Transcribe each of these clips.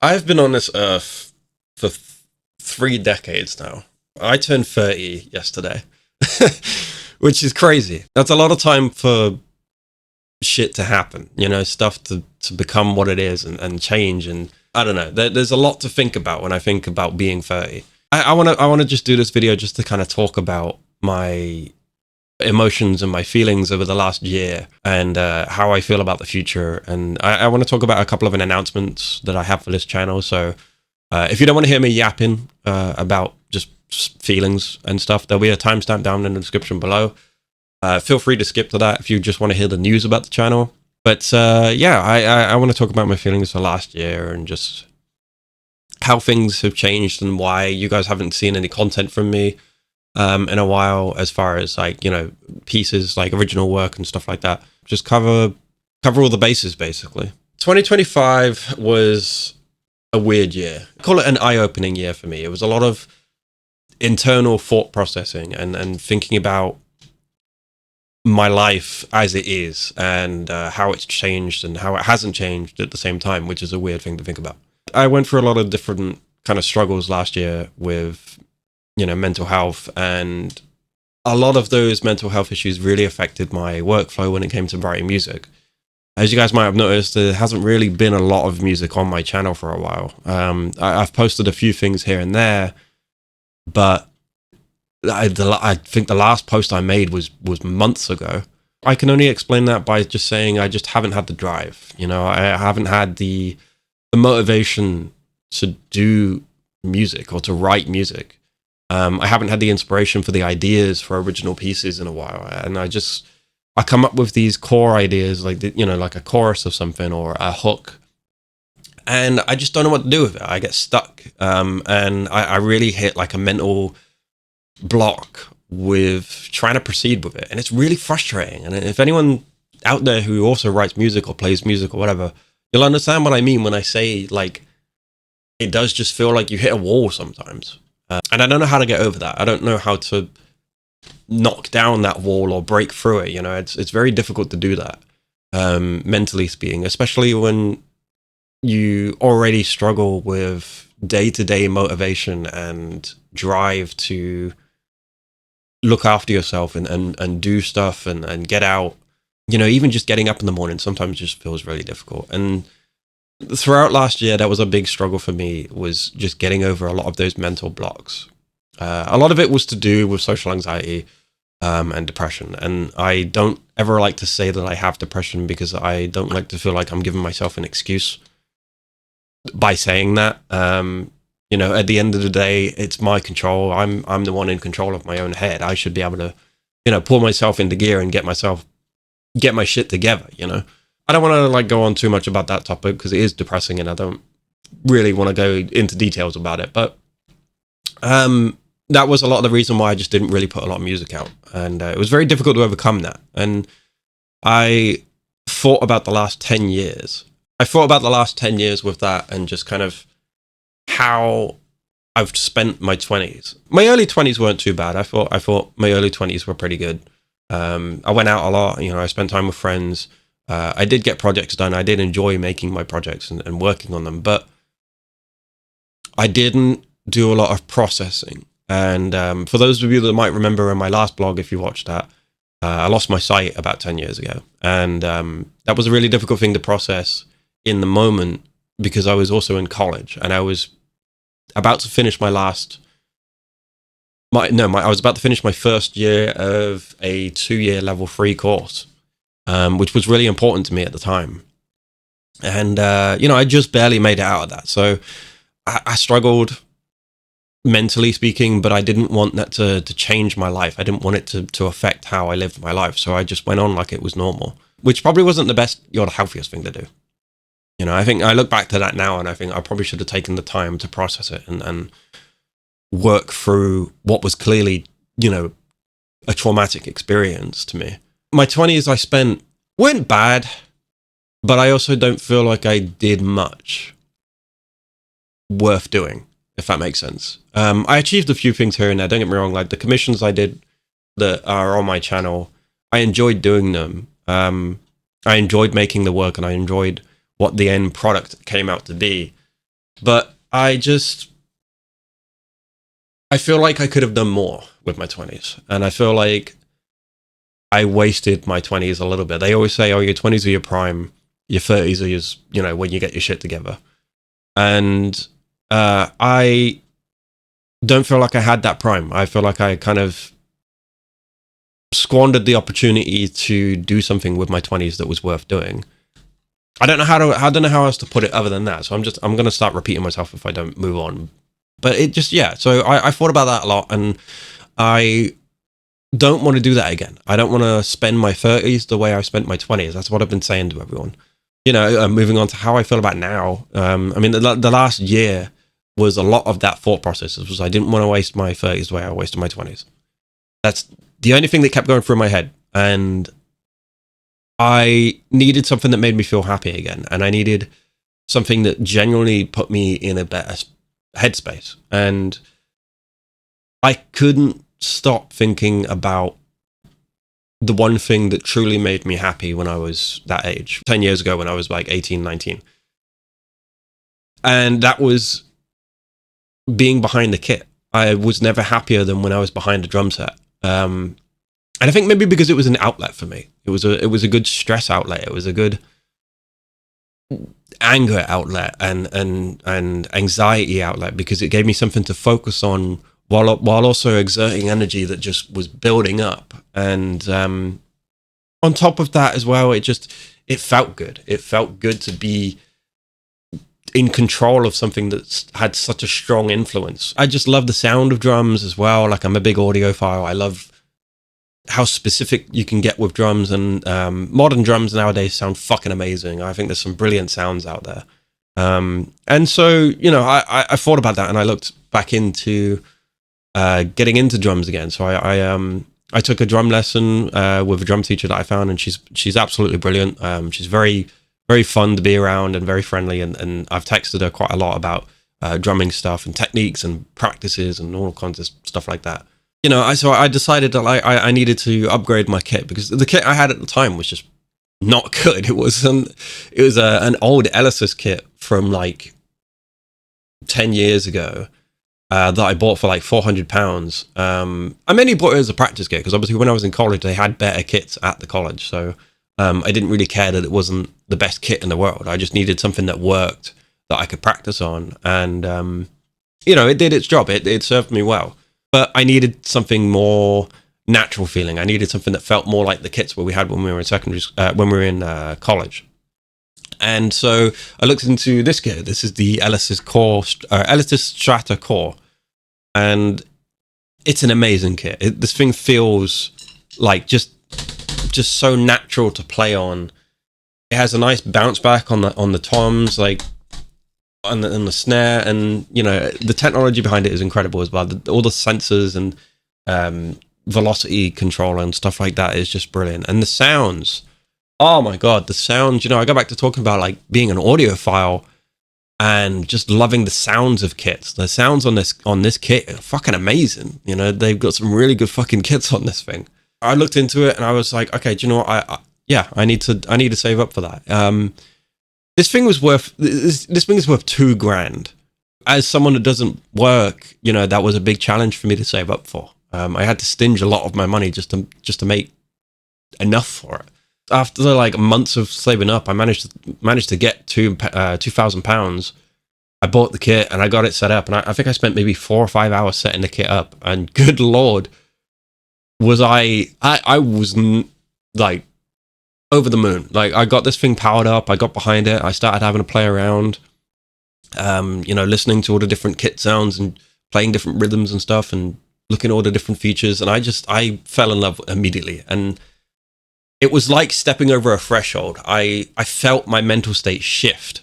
I've been on this earth for 3 decades now. I turned 30 yesterday, which is crazy. That's a lot of time for shit to happen, stuff to become what it is and change. And I don't know, there's a lot to think about when I think about being 30. I want to just do this video just to kind of talk about my emotions and my feelings over the last year and how I feel about the future. And I want to talk about a couple of announcements that I have for this channel. So if you don't want to hear me yapping about just feelings and stuff, there'll be a timestamp down in the description below. Feel free to skip to that if you just want to hear the news about the channel. But yeah, I want to talk about my feelings for last year and just how things have changed and why you guys haven't seen any content from me in a while, as far as pieces like original work and stuff like that. Just cover all the bases basically. 2025 was a weird year. I call it an eye-opening year for me. It was a lot of internal thought processing and thinking about my life as it is and how it's changed and how it hasn't changed at the same time, which is a weird thing to think about. I went through a lot of different kind of struggles last year with mental health, and a lot of those mental health issues really affected my workflow when it came to writing music. As you guys might have noticed, there hasn't really been a lot of music on my channel for a while. I've posted a few things here and there, but I think the last post I made was months ago. I can only explain that by just saying I just haven't had the drive. I haven't had the motivation to do music or to write music. I haven't had the inspiration for the ideas for original pieces in a while, and I come up with these core ideas like like a chorus of something or a hook, and I just don't know what to do with it. I get stuck, and I really hit like a mental block with trying to proceed with it, and it's really frustrating. And if anyone out there who also writes music or plays music or whatever, you'll understand what I mean when I say it does just feel like you hit a wall sometimes. And I don't know how to get over that. I don't know how to knock down that wall or break through it. It's very difficult to do that, mentally speaking, especially when you already struggle with day-to-day motivation and drive to look after yourself and do stuff and get out. Even just getting up in the morning sometimes just feels really difficult. And throughout last year, that was a big struggle for me, was just getting over a lot of those mental blocks. A lot of it was to do with social anxiety and depression. And I don't ever like to say that I have depression, because I don't like to feel like I'm giving myself an excuse by saying that. At the end of the day, it's my control. I'm the one in control of my own head. I should be able to, pull myself into gear and get my shit together, I don't want to go on too much about that topic because it is depressing and I don't really want to go into details about it. But that was a lot of the reason why I just didn't really put a lot of music out. And it was very difficult to overcome that. And I thought about the last 10 years. I thought about the last 10 years with that and just kind of how I've spent my 20s. My early 20s weren't too bad. I thought my early 20s were pretty good. I went out a lot. I spent time with friends. I did get projects done. I did enjoy making my projects and working on them, but I didn't do a lot of processing. And for those of you that might remember in my last blog, if you watched that, I lost my sight about 10 years ago. And that was a really difficult thing to process in the moment, because I was also in college and I was about to finish I was about to finish my first year of a 2-year level 3 course. Which was really important to me at the time. And, I just barely made it out of that. So I struggled, mentally speaking, but I didn't want that to change my life. I didn't want it to affect how I lived my life. So I just went on like it was normal, which probably wasn't the best or the healthiest thing to do. I think I look back to that now and I think I probably should have taken the time to process it and work through what was clearly, a traumatic experience to me. My 20s weren't bad, but I also don't feel like I did much worth doing, if that makes sense. I achieved a few things here and there, don't get me wrong, like the commissions I did that are on my channel, I enjoyed doing them. I enjoyed making the work and I enjoyed what the end product came out to be. But I feel like I could have done more with my 20s. And I feel like I wasted my 20s a little bit. They always say, oh, your 20s are your prime, your 30s are your, when you get your shit together. And I don't feel like I had that prime. I feel like I kind of squandered the opportunity to do something with my 20s that was worth doing. I don't know how else to put it other than that. So I'm going to start repeating myself if I don't move on. But it just, yeah. So I thought about that a lot, and I don't want to do that again. I don't want to spend my 30s the way I spent my 20s. That's what I've been saying to everyone. Moving on to how I feel about now. I mean, the last year was a lot of that thought process. It was I didn't want to waste my 30s the way I wasted my 20s. That's the only thing that kept going through my head. And I needed something that made me feel happy again. And I needed something that genuinely put me in a better headspace. And I couldn't stop thinking about the one thing that truly made me happy when I was that age, 10 years ago when I was like 18, 19. And that was being behind the kit. I was never happier than when I was behind a drum set. And I think maybe because it was an outlet for me. It was a good stress outlet. It was a good anger outlet and anxiety outlet, because it gave me something to focus on while also exerting energy that just was building up. And on top of that as well, it felt good. It felt good to be in control of something that's had such a strong influence. I just love the sound of drums as well. Like, I'm a big audiophile. I love how specific you can get with drums, and modern drums nowadays sound fucking amazing. I think there's some brilliant sounds out there. And so, I thought about that, and I looked back into getting into drums again. So I took a drum lesson with a drum teacher that I found, and she's absolutely brilliant. She's very, very fun to be around and very friendly. And I've texted her quite a lot about drumming stuff and techniques and practices and all kinds of stuff like that. So I decided that I needed to upgrade my kit, because the kit I had at the time was just not good. It was an old Elysis kit from like 10 years ago that I bought for like £400. I mainly bought it as a practice kit, because obviously when I was in college, they had better kits at the college. So I didn't really care that it wasn't the best kit in the world. I just needed something that worked, that I could practice on. And, it did its job. It served me well. But I needed something more natural feeling. I needed something that felt more like the kits we had when we were in college. And so I looked into this kit. This is the Elysis Strata Core, and it's an amazing kit. This thing feels like just so natural to play on. It has a nice bounce back on the toms, like. And the snare, and the technology behind it is incredible as well. All the sensors and velocity control and stuff like that is just brilliant. And the sounds, oh my god, the sounds. I go back to talking about like being an audiophile and just loving the sounds of kits. The sounds on this kit are fucking amazing. They've got some really good fucking kits on this thing. I looked into it and I was like, okay, do you know what? I need to save up for that. This thing is worth $2,000. As someone that doesn't work, that was a big challenge for me to save up for. I had to stinge a lot of my money just to make enough for it. After like months of saving up, I managed to get £2,000. I bought the kit and I got it set up, and I think I spent maybe 4 or 5 hours setting the kit up. And good lord, was I was like over the moon. Like, I got this thing powered up, I got behind it, I started having to play around, listening to all the different kit sounds and playing different rhythms and stuff and looking at all the different features. And I fell in love immediately. And it was like stepping over a threshold. I felt my mental state shift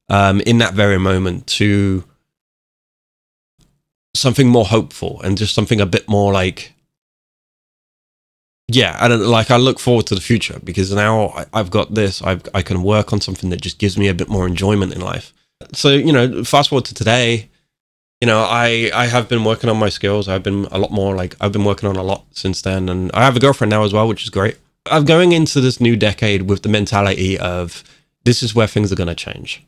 in that very moment to something more hopeful and just something a bit more like, yeah, I look forward to the future, because now I've got this. I can work on something that just gives me a bit more enjoyment in life. So, fast forward to today, I have been working on my skills. I've been working on a lot since then, and I have a girlfriend now as well, which is great. I'm going into this new decade with the mentality of, this is where things are going to change.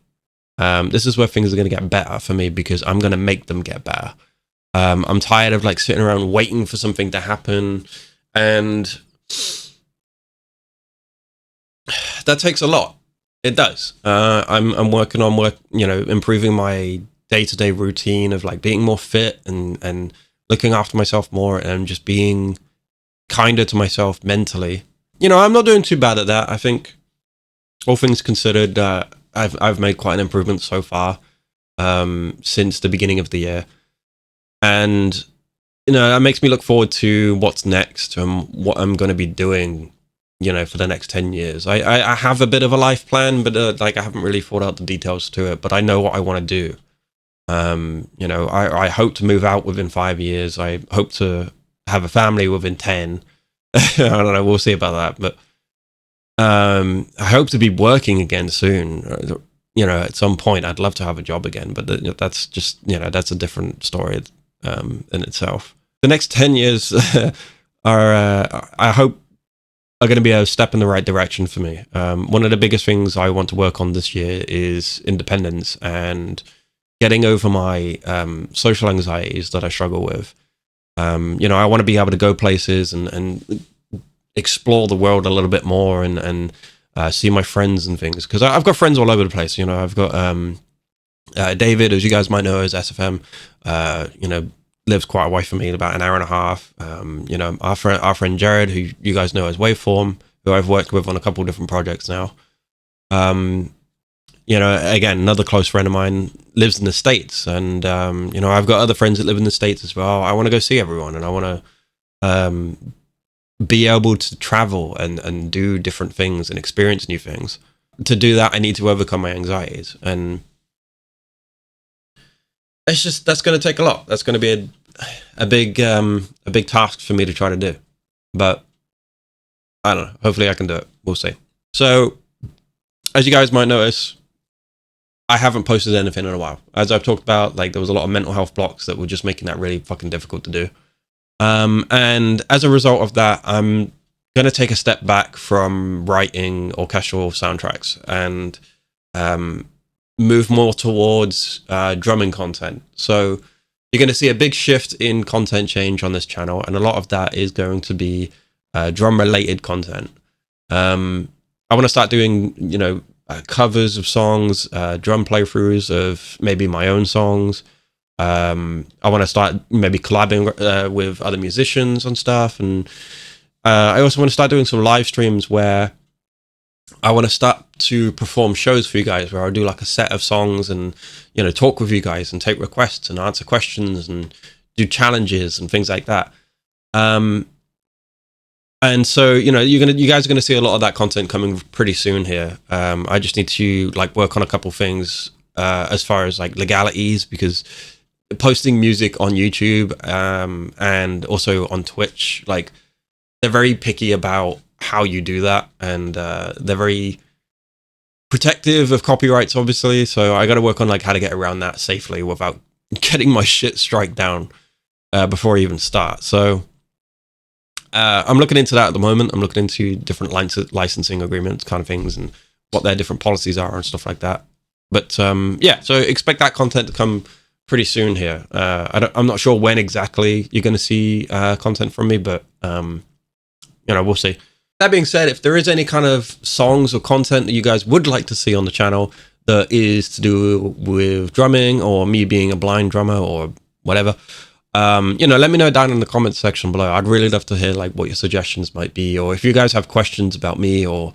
This is where things are going to get better for me because I'm going to make them get better. I'm tired of like sitting around waiting for something to happen, and that takes a lot. It does. I'm working on improving my day-to-day routine of like being more fit and looking after myself more and just being kinder to myself mentally. I'm not doing too bad at that. I think, all things considered, I've made quite an improvement so far since the beginning of the year, and that makes me look forward to what's next and what I'm going to be doing. For the next 10 years, I have a bit of a life plan, but I haven't really thought out the details to it. But I know what I want to do. I hope to move out within 5 years. I hope to have a family within 10. I don't know. We'll see about that. But I hope to be working again soon. At some point, I'd love to have a job again. But that's just, that's a different story in itself. The next 10 years are, I hope, are going to be a step in the right direction for me. One of the biggest things I want to work on this year is independence and getting over my social anxieties that I struggle with. I want to be able to go places and explore the world a little bit more and see my friends and things. Because I've got friends all over the place. I've got David, as you guys might know, as SFM. Lives quite away from me, about an hour and a half. Our friend Jared, who you guys know as Waveform, who I've worked with on a couple of different projects now. Again, another close friend of mine lives in the States, and I've got other friends that live in the States as well. I want to go see everyone, and I want to be able to travel and do different things and experience new things. To do that, I need to overcome my anxieties, and that's going to take a lot. That's going to be a big task for me to try to do, but I don't know. Hopefully I can do it. We'll see. So, as you guys might notice, I haven't posted anything in a while. As I've talked about, there was a lot of mental health blocks that were just making that really fucking difficult to do. And as a result of that, I'm going to take a step back from writing orchestral soundtracks and move more towards drumming content. So you're going to see a big shift in content change on this channel, and a lot of that is going to be drum related content. I want to start doing covers of songs, drum playthroughs of maybe my own songs. I want to start maybe collabing with other musicians and stuff, and I also want to start doing some live streams where I want to start to perform shows for you guys where I'll do a set of songs and, talk with you guys and take requests and answer questions and do challenges and things like that. And so, you guys are going to see a lot of that content coming pretty soon here. I just need to work on a couple things as far as legalities, because posting music on YouTube and also on Twitch, they're very picky about how you do that, and they're very protective of copyrights, obviously. So I got to work on how to get around that safely without getting my shit strike down before I even start. So I'm looking into that at the moment. I'm looking into different licensing agreements kind of things and what their different policies are and stuff like that. But so expect that content to come pretty soon here. I'm not sure when exactly you're going to see content from me, but we'll see. That being said, if there is any kind of songs or content that you guys would like to see on the channel that is to do with drumming or me being a blind drummer or whatever, let me know down in the comments section below. I'd really love to hear what your suggestions might be, or if you guys have questions about me or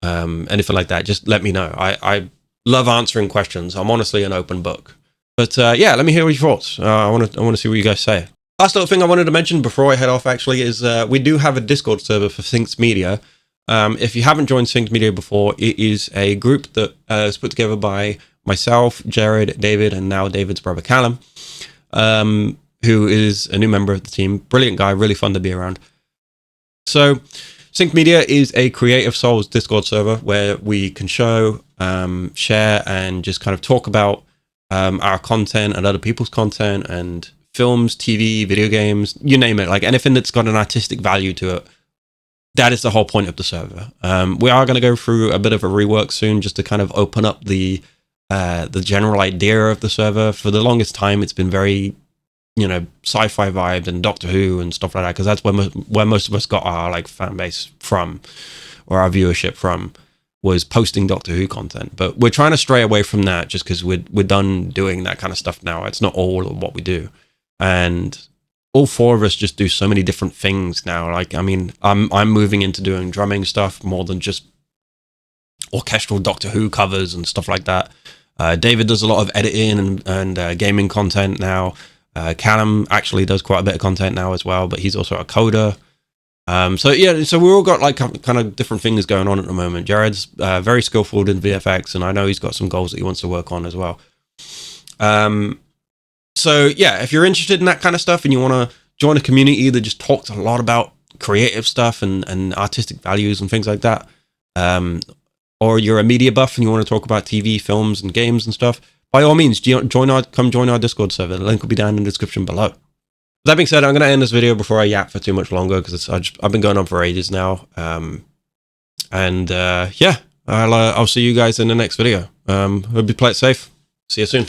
anything like that, just let me know. I love answering questions. I'm honestly an open book. But let me hear your thoughts. I want to see what you guys say. Last little thing I wanted to mention before I head off actually is we do have a Discord server for Synced Media. If you haven't joined Synced Media before, it is a group that is put together by myself, Jared, David, and now David's brother Callum, who is a new member of the team. Brilliant guy, really fun to be around. So Synced Media is a Creative Souls Discord server where we can show, share, and just kind of talk about our content and other people's content and films, TV, video games, you name it, anything that's got an artistic value to it. That is the whole point of the server. We are going to go through a bit of a rework soon just to kind of open up the the general idea of the server. For the longest time, it's been very, sci-fi vibed and Doctor Who and stuff like that, because that's where most of us got our like fan base from, or our viewership from, was posting Doctor Who content. But we're trying to stray away from that just because we're done doing that kind of stuff now. It's not all of what we do, and all four of us just do so many different things now. Like, I mean, I'm moving into doing drumming stuff more than just orchestral Doctor Who covers and stuff like that. David does a lot of editing and gaming content now. Callum actually does quite a bit of content now as well, but he's also a coder. So we all got like kind of different things going on at the moment. Jared's very skillful in VFX, and I know he's got some goals that he wants to work on as well. So yeah, if you're interested in that kind of stuff and you want to join a community that just talks a lot about creative stuff and artistic values and things like that, or you're a media buff and you want to talk about TV, films, and games and stuff, by all means, come join our Discord server. The link will be down in the description below. That being said, I'm going to end this video before I yap for too much longer, because I've been going on for ages now. Yeah, I'll see you guys in the next video. Hope you play it safe. See you soon.